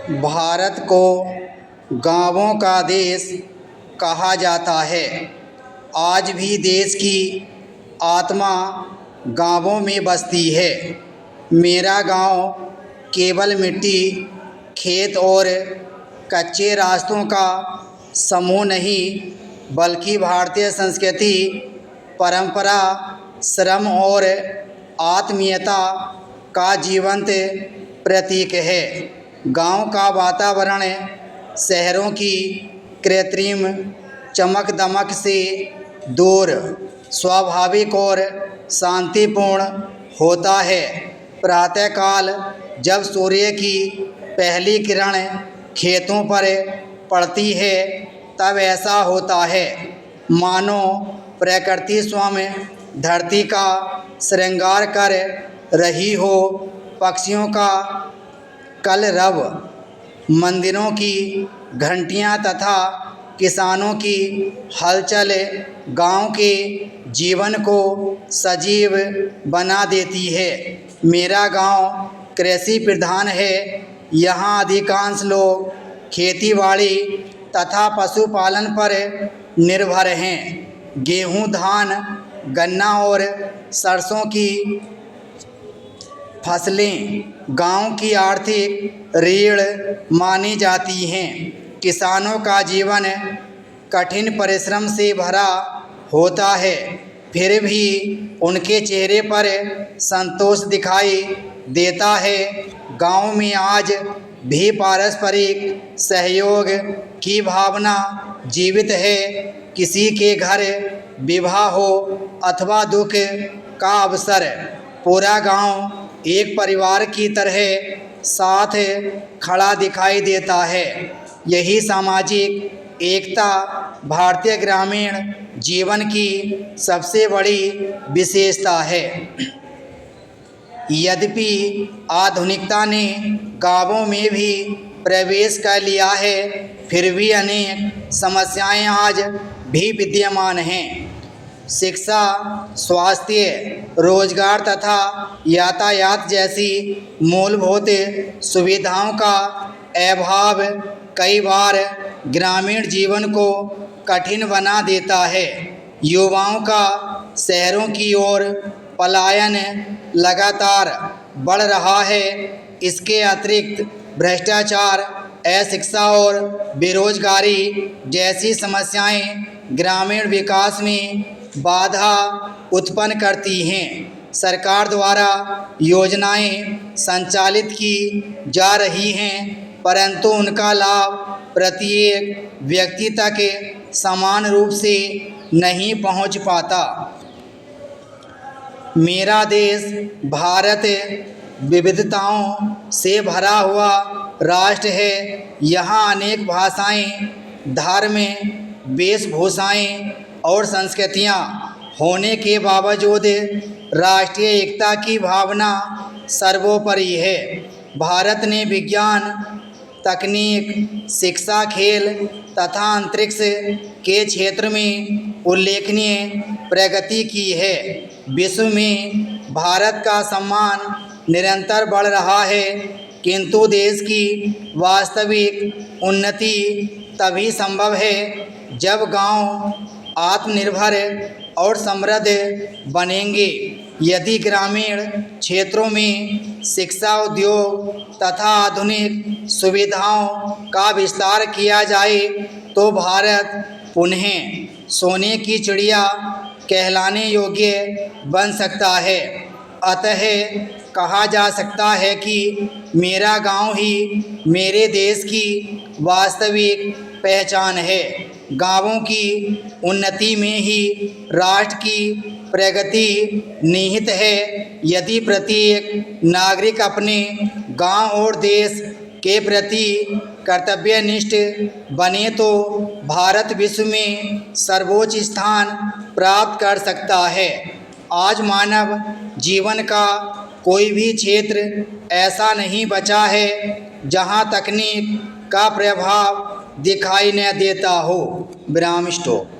भारत को गाँवों का देश कहा जाता है। आज भी देश की आत्मा गाँवों में बसती है। मेरा गांव केवल मिट्टी, खेत और कच्चे रास्तों का समूह नहीं, बल्कि भारतीय संस्कृति, परंपरा, श्रम और आत्मीयता का जीवंत प्रतीक है। गांव का वातावरण शहरों की कृत्रिम चमक दमक से दूर स्वाभाविक और शांतिपूर्ण होता है। प्रातःकाल जब सूर्य की पहली किरण खेतों पर पड़ती है, तब ऐसा होता है मानो प्रकृति स्वयं धरती का श्रृंगार कर रही हो। पक्षियों का कलरव, मंदिरों की घंटियां तथा किसानों की हलचल गांव के जीवन को सजीव बना देती है। मेरा गांव कृषि प्रधान है। यहाँ अधिकांश लोग खेतीबाड़ी तथा पशुपालन पर निर्भर हैं। गेहूं, धान, गन्ना और सरसों की फसलें गांव की आर्थिक रीढ़ मानी जाती हैं। किसानों का जीवन कठिन परिश्रम से भरा होता है, फिर भी उनके चेहरे पर संतोष दिखाई देता है। गांव में आज भी पारस्परिक सहयोग की भावना जीवित है। किसी के घर विवाह हो अथवा दुख का अवसर, पूरा गांव एक परिवार की तरह साथ खड़ा दिखाई देता है। यही सामाजिक एकता भारतीय ग्रामीण जीवन की सबसे बड़ी विशेषता है। यद्यपि आधुनिकता ने गांवों में भी प्रवेश कर लिया है, फिर भी अनेक समस्याएं आज भी विद्यमान हैं। शिक्षा, स्वास्थ्य, रोजगार तथा यातायात जैसी मूलभूत सुविधाओं का अभाव कई बार ग्रामीण जीवन को कठिन बना देता है। युवाओं का शहरों की ओर पलायन लगातार बढ़ रहा है। इसके अतिरिक्त भ्रष्टाचार, अशिक्षा और बेरोजगारी जैसी समस्याएं ग्रामीण विकास में बाधा उत्पन्न करती हैं। सरकार द्वारा योजनाएं संचालित की जा रही हैं, परंतु उनका लाभ प्रत्येक व्यक्ति तक समान रूप से नहीं पहुंच पाता। मेरा देश भारत विविधताओं से भरा हुआ राष्ट्र है। यहाँ अनेक भाषाएं, धर्म, वेशभूषाएं और संस्कृतियाँ होने के बावजूद राष्ट्रीय एकता की भावना सर्वोपरि है। भारत ने विज्ञान, तकनीक, शिक्षा, खेल तथा अंतरिक्ष के क्षेत्र में उल्लेखनीय प्रगति की है। विश्व में भारत का सम्मान निरंतर बढ़ रहा है, किंतु देश की वास्तविक उन्नति तभी संभव है जब गांव आत्मनिर्भर और समृद्ध बनेंगे। यदि ग्रामीण क्षेत्रों में शिक्षा, उद्योग तथा आधुनिक सुविधाओं का विस्तार किया जाए, तो भारत पुनः सोने की चिड़िया कहलाने योग्य बन सकता है। अतः कहा जा सकता है कि मेरा गांव ही मेरे देश की वास्तविक पहचान है। गांवों की उन्नति में ही राष्ट्र की प्रगति निहित है। यदि प्रत्येक नागरिक अपने गांव और देश के प्रति कर्तव्यनिष्ठ बने, तो भारत विश्व में सर्वोच्च स्थान प्राप्त कर सकता है। आज मानव जीवन का कोई भी क्षेत्र ऐसा नहीं बचा है जहां तकनीक का प्रभाव दिखाई न देता हो। विराम स्टॉप।